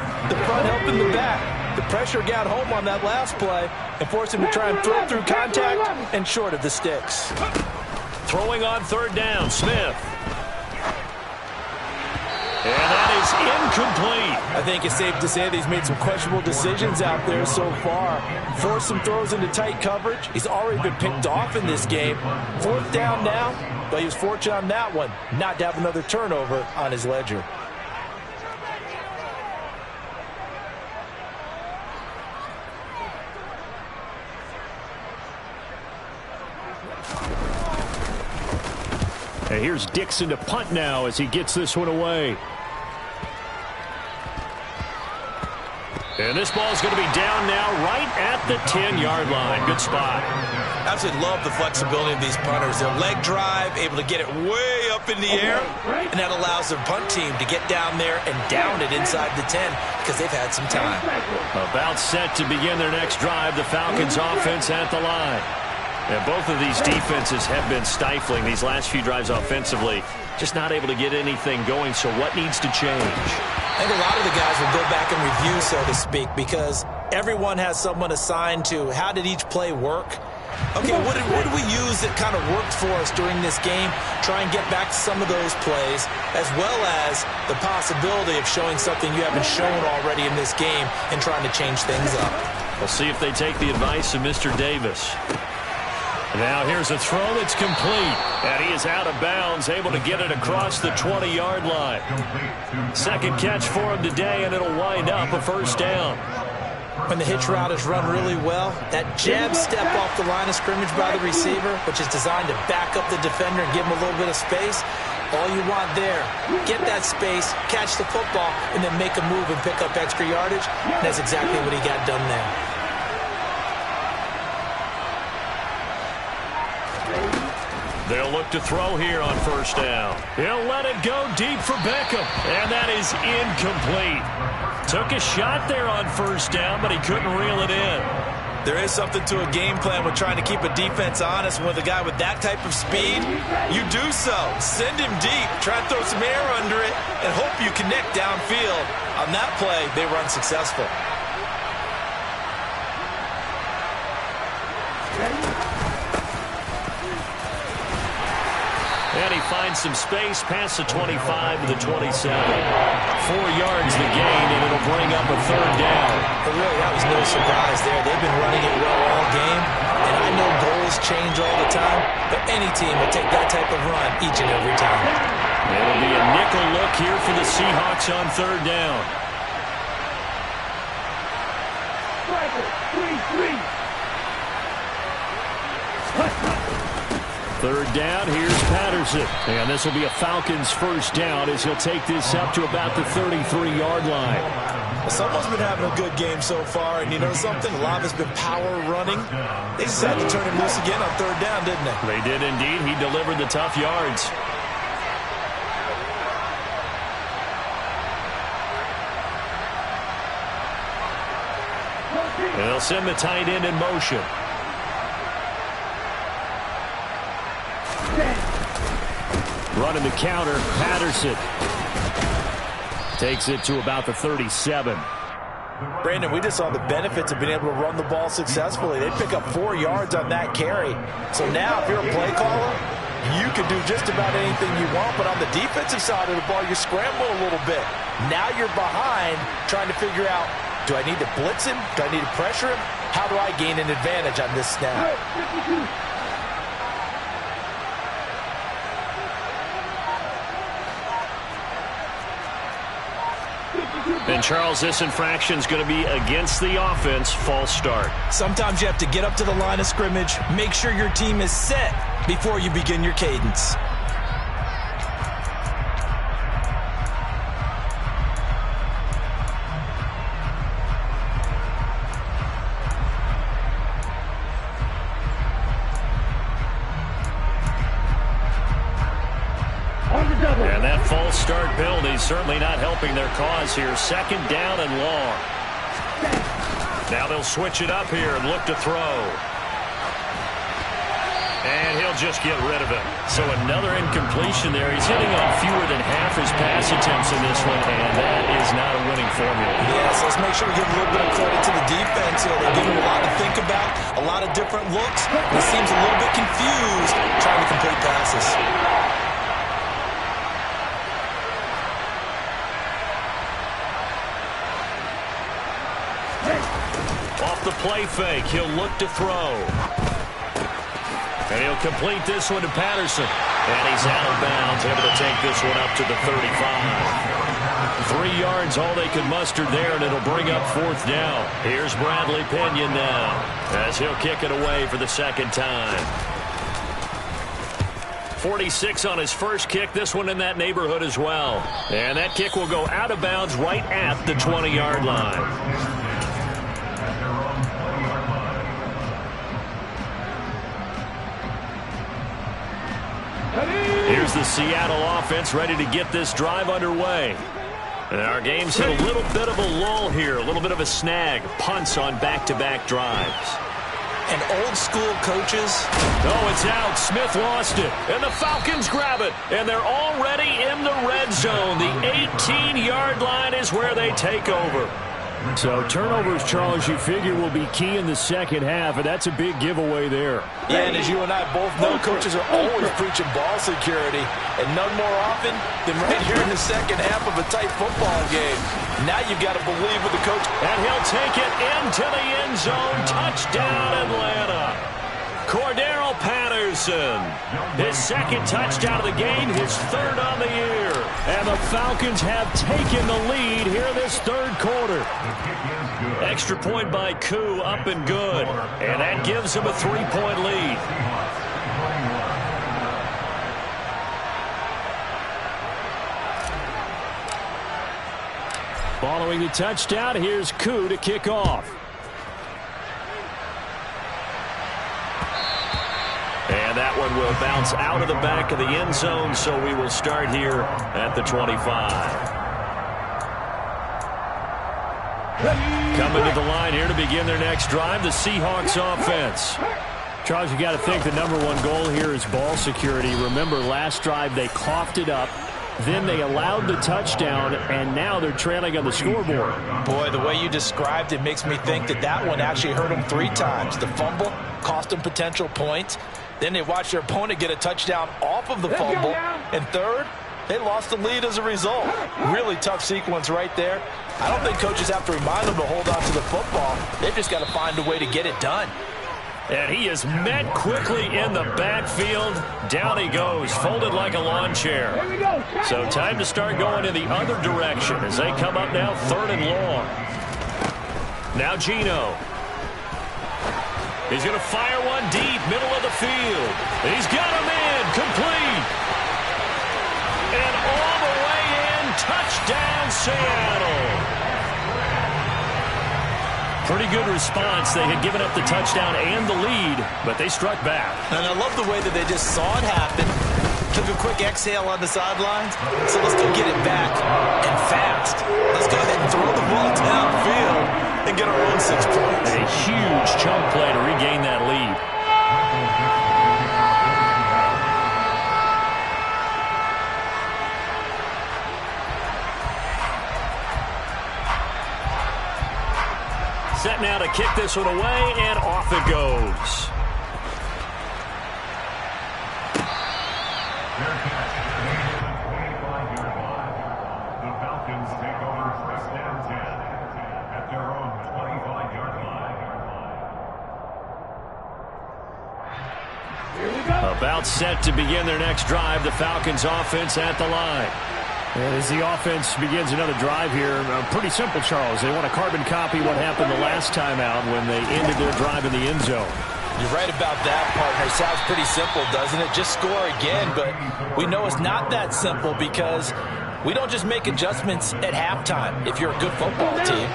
C: helping the back. The pressure got home on that last play and forced him to try and throw through contact and short of the sticks.
B: Throwing on 3rd down, Smith. And that is incomplete.
C: I think it's safe to say that he's made some questionable decisions out there so far. Forced some throws into tight coverage. He's already been picked off in this game. 4th down now, but he was fortunate on that one not to have another turnover on his ledger.
B: And here's Dixon to punt now as he gets this one away. And this ball's going to be down now right at the 10-yard line. Good spot.
C: Absolutely love the flexibility of these punters. Their leg drive, able to get it way up in the air, and that allows their punt team to get down there and down it inside the 10 because they've had some time.
B: About set to begin their next drive, the Falcons offense at the line. And both of these defenses have been stifling these last few drives offensively. Just not able to get anything going, so what needs to change?
C: I think a lot of the guys will go back and review, so to speak, because everyone has someone assigned to how did each play work. Okay, what did we use that kind of worked for us during this game? Try and get back to some of those plays, as well as the possibility of showing something you haven't shown already in this game and trying to change things up.
B: We'll see if they take the advice of Mr. Davis. Now here's a throw that's complete, and he is out of bounds, able to get it across the 20-yard line. Second catch for him today, and it'll wind up a first down.
C: When the hitch route is run really well, that jab step off the line of scrimmage by the receiver, which is designed to back up the defender and give him a little bit of space, all you want there, get that space, catch the football, and then make a move and pick up extra yardage. And that's exactly what he got done there.
B: They'll look to throw here on first down. He'll let it go deep for Beckham, and that is incomplete. Took a shot there on first down, but he couldn't reel it in.
C: There is something to a game plan with trying to keep a defense honest. With a guy with that type of speed, you do so. Send him deep, try and throw some air under it, and hope you connect downfield. On that play, they were unsuccessful.
B: And he finds some space past the 25 to the 27. 4 yards the gain, and it'll bring up a third down.
C: But really, that was no surprise there. They've been running it well all game. And I know goals change all the time, but any team will take that type of run each and every time.
B: It'll be a nickel look here for the Seahawks on third down. 3rd down, here's Patterson. And this will be a Falcons first down as he'll take this up to about the 33-yard line.
C: Well, someone's been having a good game so far, and you know something? A lot of it's been power running. They just had to turn him loose again on 3rd down, didn't they?
B: They did indeed. He delivered the tough yards. And they'll send the tight end in motion. Running the counter, Patterson takes it to about the 37.
C: Brandon, we just saw the benefits of being able to run the ball successfully. They pick up 4 yards on that carry. So now, if you're a play caller, you can do just about anything you want, but on the defensive side of the ball, you scramble a little bit. Now you're behind trying to figure out, do I need to blitz him? Do I need to pressure him? How do I gain an advantage on this snap?
B: And, Charles, this infraction is going to be against the offense. False start.
C: Sometimes you have to get up to the line of scrimmage, make sure your team is set before you begin your cadence.
B: And that false start penalty certainly not helping their cause here. Second down and long. Now they'll switch it up here and look to throw. And he'll just get rid of it. So another incompletion there. He's hitting on fewer than half his pass attempts in this one, and that is not a winning formula.
C: Yes, let's make sure we give a little bit of credit to the defense here. They're giving him a lot to think about, a lot of different looks. He seems a little bit confused trying to complete passes.
B: Off the play fake, he'll look to throw. And he'll complete this one to Patterson. And he's out of bounds, able to take this one up to the 35. 3 yards, all they could muster there, and it'll bring up fourth down. Here's Bradley Pinion now, as he'll kick it away for the second time. 46 on his first kick, this one in that neighborhood as well. And that kick will go out of bounds right at the 20-yard line. Here's the Seattle offense ready to get this drive underway. And our game's hit a little bit of a lull here, a little bit of a snag. Punts on back-to-back drives.
C: And old school coaches.
B: Oh, it's out. Smith lost it. And the Falcons grab it. And they're already in the red zone. The 18-yard line is where they take over. So turnovers, Charles, you figure will be key in the second half, and that's a big giveaway there.
C: Yeah, and as you and I both know, coaches are always preaching ball security, and none more often than right here in the second half of a tight football game. Now you've got to believe with the coach.
B: And he'll take it into the end zone. Touchdown, Atlanta. Cordero Patterson, his second touchdown of the game, his third on the year. And the Falcons have taken the lead here in this third quarter. Extra point by Koo, up and good. And that gives him a 3-point lead. Following the touchdown, here's Koo to kick off. And that one will bounce out of the back of the end zone, so we will start here at the 25. Coming to the line here to begin their next drive, the Seahawks offense. Charles, you got to think the #1 goal here is ball security. Remember, last drive they coughed it up. Then they allowed the touchdown, and now they're trailing on the scoreboard.
C: Boy, the way you described it makes me think that that one actually hurt them 3 times. The fumble cost them potential points. Then they watched their opponent get a touchdown off of the fumble. And third, they lost the lead as a result. Really tough sequence right there. I don't think coaches have to remind them to hold on to the football. They've just got to find a way to get it done.
B: And he is met quickly in the backfield. Down he goes, folded like a lawn chair. So time to start going in the other direction as they come up now 3rd and long. Now Geno. He's going to fire one deep, middle of the field. He's got him in, complete. And all the way in, touchdown Seattle. Pretty good response. They had given up the touchdown and the lead, but they struck back.
C: And I love the way that they just saw it happen. Took a quick exhale on the sidelines. So let's go get it back and fast. Let's go ahead and throw the ball downfield and get our own 6 points.
B: A huge chunk play to regain that lead. Set now to kick this one away, and off it goes. About set to begin their next drive, the Falcons offense at the line.
E: As the offense begins another drive here, pretty simple, Charles. They want to carbon copy what happened the last time out when they ended their drive in the end zone.
C: You're right about that, partner. Sounds pretty simple, doesn't it? Just score again, but we know it's not that simple because we don't just make adjustments at halftime if you're a good football team.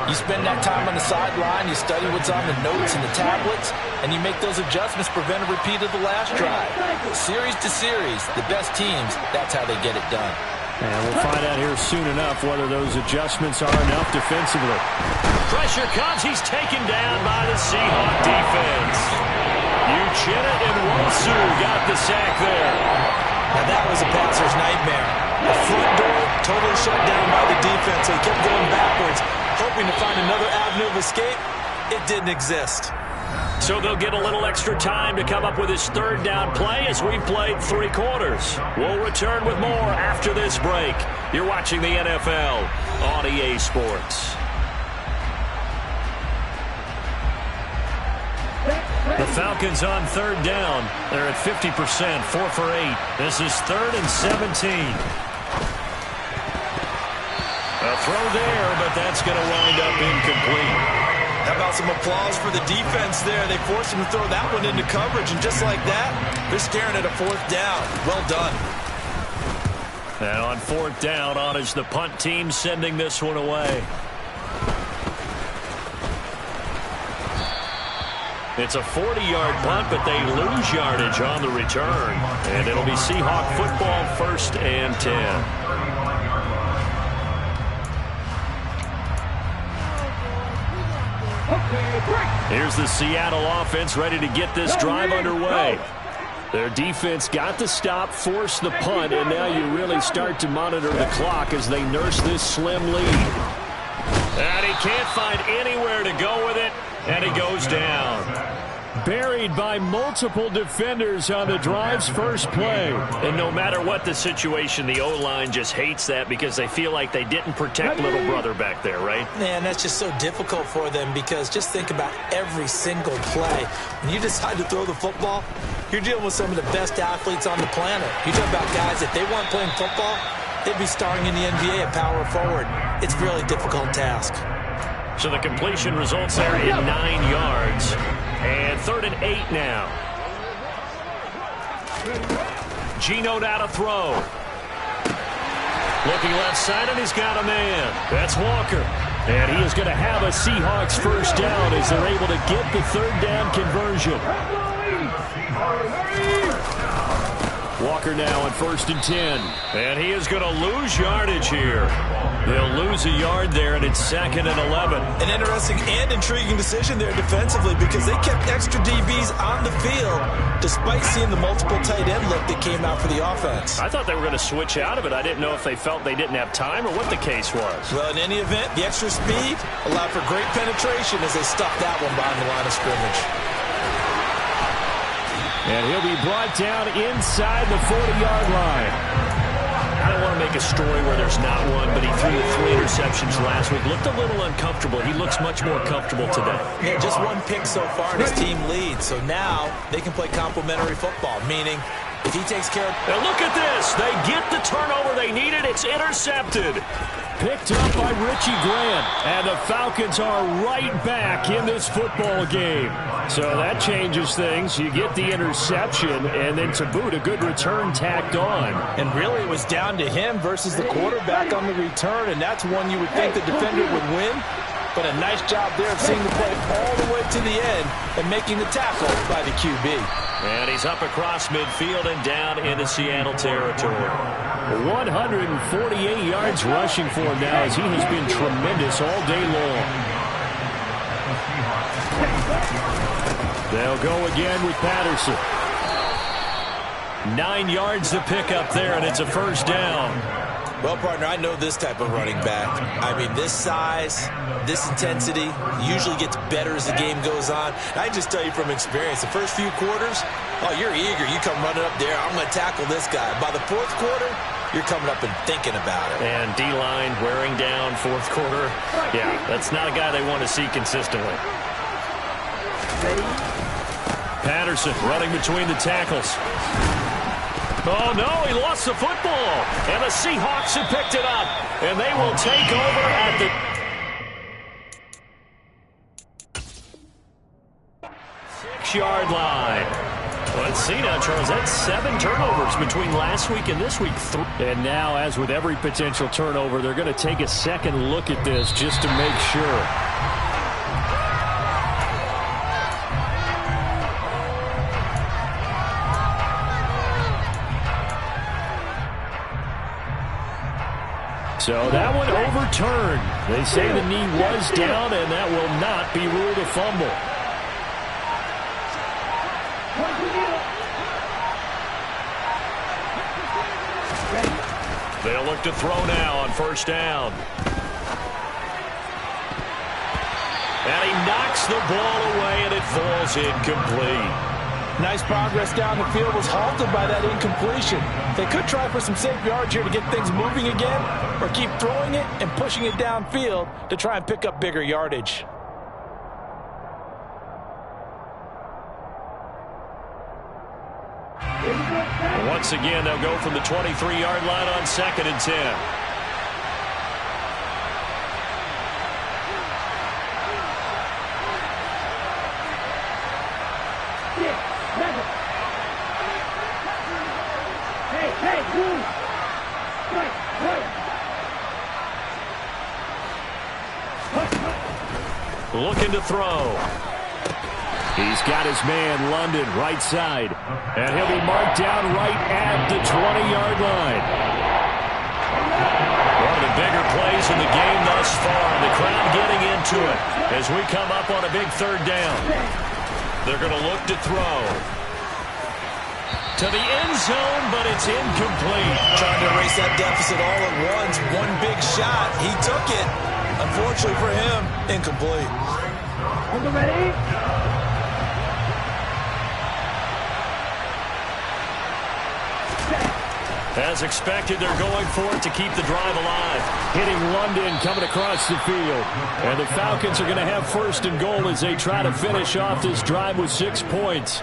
C: You spend that time on the sideline, you study what's on the notes and the tablets, and you make those adjustments, prevent a repeat of the last drive. Series to series, the best teams, that's how they get it done.
E: And we'll find out here soon enough whether those adjustments are enough defensively.
B: Pressure comes. He's taken down by the Seahawk defense. Uchenna and Wosu got the sack there.
C: Now that was a passer's nightmare. The front door totally shut down by the defense, so he kept going backwards, hoping to find another avenue of escape. It didn't exist.
B: So they'll get a little extra time to come up with his third down play as we've played 3 quarters. We'll return with more after this break. You're watching the NFL on EA Sports. The Falcons on third down. They're at 50%, 4 for 8. This is 3rd and 17. A throw there, but that's going to wind up incomplete.
C: How about some applause for the defense there? They forced him to throw that one into coverage, and just like that, they're staring at a 4th down. Well done.
B: And on 4th down, on is the punt team sending this one away. It's a 40-yard punt, but they lose yardage on the return. And it'll be Seahawk football, 1st and 10. Here's the Seattle offense ready to get this drive underway. Their defense got the stop, forced the punt, and now you really start to monitor the clock as they nurse this slim lead. And he can't find anywhere to go with it, and he goes down. Buried by multiple defenders on the drive's first play. And no matter what the situation, the O-line just hates that because they feel like they didn't protect little brother back there, right?
C: Man, that's just so difficult for them because just think about every single play. When you decide to throw the football, you're dealing with some of the best athletes on the planet. You talk about guys, if they weren't playing football, they'd be starring in the NBA at power forward. It's a really difficult task.
B: So the completion results there in 9 yards. And 3rd and 8 now. Geno now to throw. Looking left side, and he's got a man. That's Walker. And he is going to have a Seahawks first down as they're able to get the 3rd down conversion. Walker now on 1st and 10. And he is going to lose yardage here. They'll lose a yard there, and it's 2nd and 11.
C: An interesting and intriguing decision there defensively because they kept extra DBs on the field despite seeing the multiple tight end look that came out for the offense.
B: I thought they were going to switch out of it. I didn't know if they felt they didn't have time or what the case was.
C: Well, in any event, the extra speed allowed for great penetration as they stuffed that one behind the line of scrimmage.
E: And he'll be brought down inside the 40-yard line.
B: I don't want to make a story where there's not one, but he threw 3 interceptions last week. Looked a little uncomfortable. He looks much more comfortable today.
C: Yeah, just 1 pick so far, and his team leads. So now they can play complementary football, meaning if he takes care of...
B: Now look at this. They get the turnover they needed. It's intercepted.
E: Picked up by Richie Grant. And the Falcons are right back in this football game. So that changes things. You get the interception, and then to boot, a good return tacked on.
C: And really, it was down to him versus the quarterback on the return, and that's one you would think the defender would win. But a nice job there of seeing the play all the way to the end and making the tackle by the QB.
B: And he's up across midfield and down into Seattle territory.
E: 148 yards rushing for him now as he has been tremendous all day long. They'll go again with Patterson.
B: 9 yards to pick up there, and it's a first down.
C: Well, partner, I know this type of running back. I mean, this size, this intensity usually gets better as the game goes on. I just tell you from experience, the first few quarters, oh, you're eager. You come running up there, I'm going to tackle this guy. By the 4th quarter, you're coming up and thinking about it.
B: And D-line wearing down 4th quarter. Yeah, that's not a guy they want to see consistently.
E: Patterson running between the tackles. Oh, no, he lost the football. And the Seahawks have picked it up. And they will take over at the 6-yard line. Let's see now, Charles. That's 7 turnovers between last week and this week. And now, as with every potential turnover, they're going to take a second look at this just to make sure. So that one overturned. They say the knee was down, and that will not be ruled a fumble. They'll look to throw now on first down. And he knocks the ball away, and it falls incomplete.
C: Nice progress down the field, was halted by that incompletion. They could try for some safe yards here to get things moving again, or keep throwing it and pushing it downfield to try and pick up bigger yardage.
E: Once again, they'll go from the 23-yard line on 2nd and 10. Looking to throw. He's got his man, London, right side. And he'll be marked down right at the 20-yard line. One of the bigger plays in the game thus far. The crowd getting into it as we come up on a big 3rd down. They're going to look to throw. To the end zone, but it's incomplete.
C: Trying to erase that deficit all at once. One big shot. He took it. Unfortunately for him, incomplete.
D: Ready?
E: As expected, they're going for it to keep the drive alive. Hitting London coming across the field. And the Falcons are going to have 1st and goal as they try to finish off this drive with 6 points.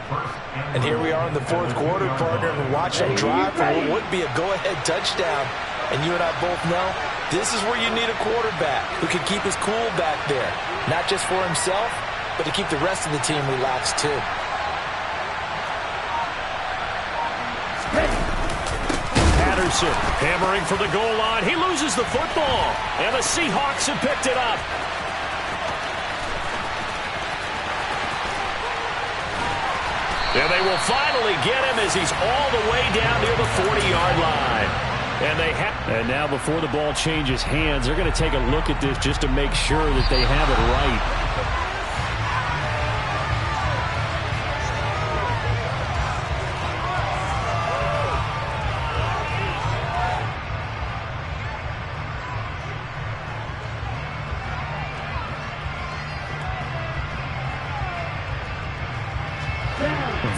C: And here we are in the 4th quarter, partner, and watch them drive for what would be a go-ahead touchdown. And you and I both know this is where you need a quarterback who can keep his cool back there. Not just for himself, but to keep the rest of the team relaxed too.
E: Patterson hammering for the goal line. He loses the football. And the Seahawks have picked it up. And they will finally get him as he's all the way down near the 40-yard line. And now before the ball changes hands, they're going to take a look at this just to make sure that they have it right.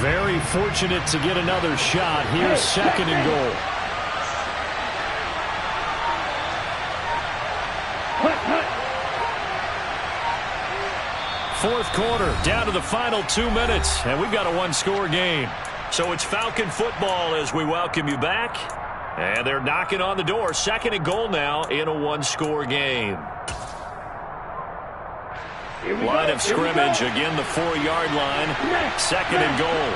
E: Very fortunate to get another shot. Here's 2nd and goal. Fourth quarter, down to the final 2 minutes, and we've got a 1-score game. So it's Falcon football as we welcome you back. And they're knocking on the door. 2nd and goal now in a 1-score game. Line of scrimmage, again the 4-yard line. 2nd and goal.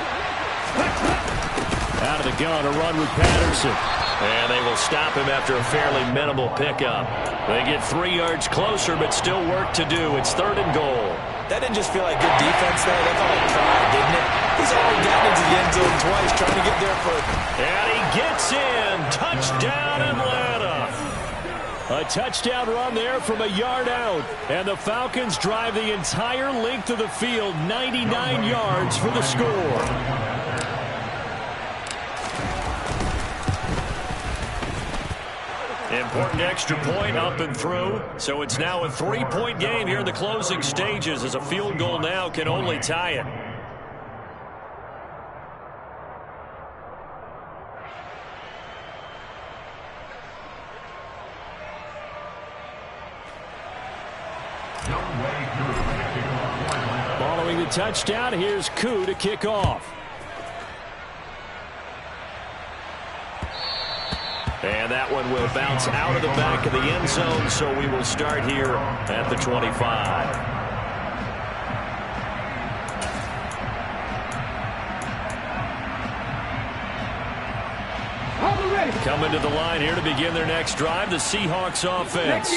E: Out of the gun, a run with Patterson. And they will stop him after a fairly minimal pickup. They get 3 yards closer, but still work to do. It's 3rd and goal.
C: That didn't just feel like good defense there. They thought it tried, didn't it? He's already gotten into the end zone twice, trying to get there for...
E: And he gets in. Touchdown, Atlanta. A touchdown run there from a yard out. And the Falcons drive the entire length of the field, 99 yards for the score. Important extra point up and through. So it's now a 3-point game here in the closing stages as a field goal now can only tie it. Ball Throwing the touchdown, here's Koo to kick off. And that one will bounce out of the back of the end zone, so we will start here at the 25. Coming to the line here to begin their next drive, the Seahawks offense.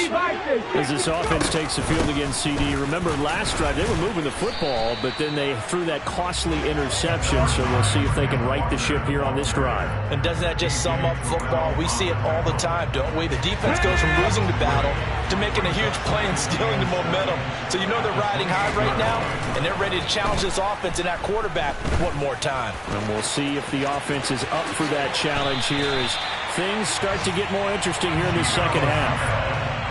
E: As this offense takes the field against CD, remember last drive they were moving the football, but then they threw that costly interception, so we'll see if they can right the ship here on this drive.
C: And doesn't that just sum up football? We see it all the time, don't we? The defense goes from losing the battle to making a huge play and stealing the momentum. So you know they're riding high right now, and they're ready to challenge this offense and that quarterback one more time.
E: And we'll see if the offense is up for that challenge here as things start to get more interesting here in the second half.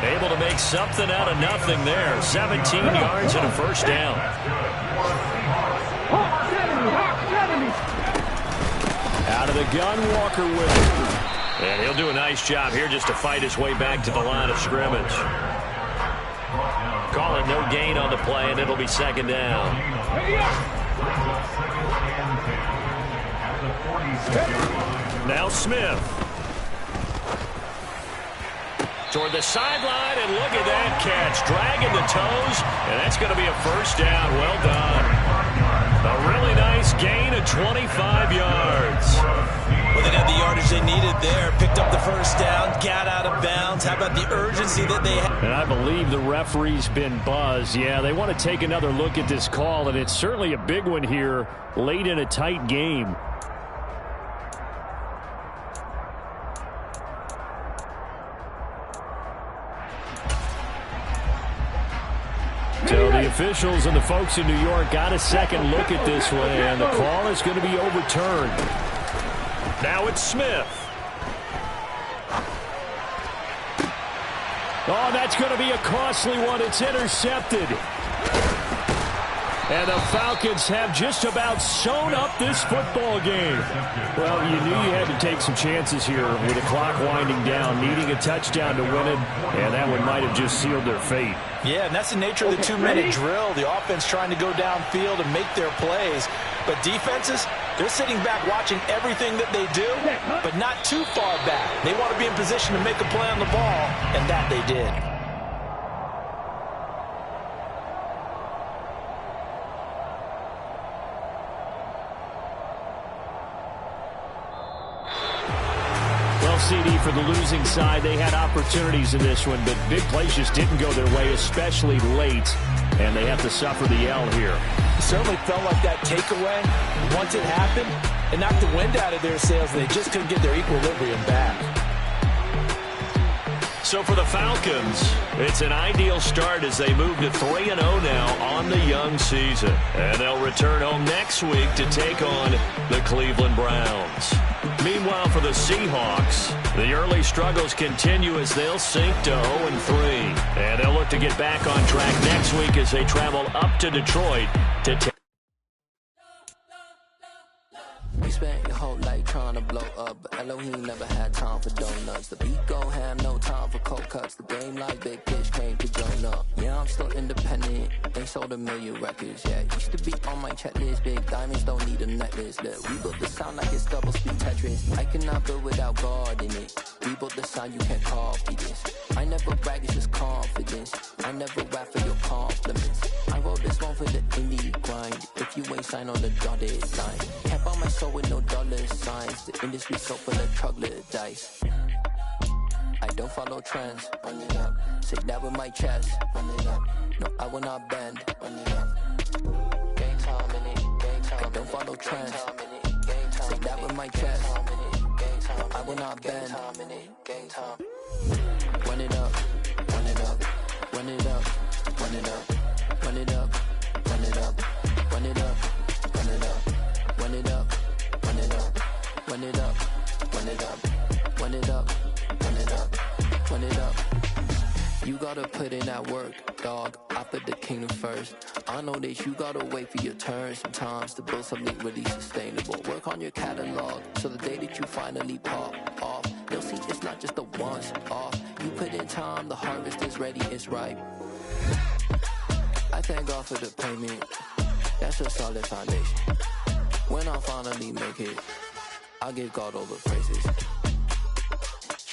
E: Able to make something out of nothing there. 17 yards and a first down. Out of the gun, Walker with it. And he'll do a nice job here just to fight his way back to the line of scrimmage. Call it no gain on the play, and it'll be second down. Now Smith. Toward the sideline, and look at that catch. Dragging the toes, and that's going to be a first down. Well done. A really nice gain of 25 yards.
C: Well, they got the yardage they needed there. Picked up the first down, got out of bounds. How about the urgency that they had?
E: And I believe the referee's been buzzed. Yeah, they want to take another look at this call, and it's certainly a big one here late in a tight game. So the officials and the folks in New York got a second look at this one, and the call is going to be overturned. Now it's Smith. Oh, that's going to be a costly one. It's intercepted. And the Falcons have just about sewn up this football game. Well, you knew you had to take some chances here with the clock winding down, needing a touchdown to win it, and that one might have just sealed their fate.
C: Yeah, and that's the nature of the two-minute drill. The offense trying to go downfield and make their plays. But defenses, they're sitting back watching everything that they do, but not too far back. They want to be in position to make a play on the ball, and that they did.
E: CD for the losing side. They had opportunities in this one, but big plays just didn't go their way, especially late, and they have to suffer the L here.
C: It certainly felt like that takeaway, once it happened, it knocked the wind out of their sails, and they just couldn't get their equilibrium back.
E: So for the Falcons, it's an ideal start as they move to 3-0 now on the young season. And they'll return home next week to take on the Cleveland Browns. Meanwhile, for the Seahawks, the early struggles continue as they'll sink to 0-3. And they'll look to get back on track next week as they travel up to Detroit to take.
F: You spent your whole life trying to blow up, but Elohim never had time for donuts. The beat gon' have no time for cold cuts. The game like Big Pitch came to join up. Yeah, I'm still independent. They sold 1 million records. Yeah, used to be on my checklist. Big diamonds don't need a necklace. Look, we built the sound like it's double speed Tetris. I cannot build without God in it. We built the sound, you can't copy this. I never brag, it's just confidence. I never rap for your compliments. I wrote this one for the indie grind. If you ain't signed on the dotted line, can't buy my soul with no dollar signs. The industry so full of troglodytes. I don't follow trends. Run it up. Say that with my chest. Run it up. No, I will not bend. Run it up. Game time in it. Game time. I don't follow trends. Say that with my chest. No, I will not bend. Game time. Run it up. Run it up. Run it up. Run it up. Run it up. Run it up. Run it up. Run it up. Run it up. Run it up. Run it up. Run it up. Run it up. Run it up. Run it up. You gotta put in that work, dog. I put the kingdom first. I know that you gotta wait for your turn sometimes to build something really sustainable. Work on your catalog so the day that you finally pop off, they'll see it's not just a once off. You put in time, the harvest is ready, it's ripe. I thank God for the payment. That's a solid foundation. When I finally make it, I'll give God all the praises.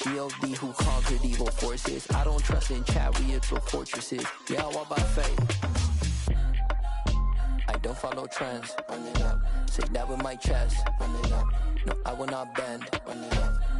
F: G.O.D. who conquered evil forces. I don't trust in chariots or fortresses. Yeah, I walk by faith. I don't follow trends. Run it up. Say that with my chest. Run it up. No, I will not bend. Run it up.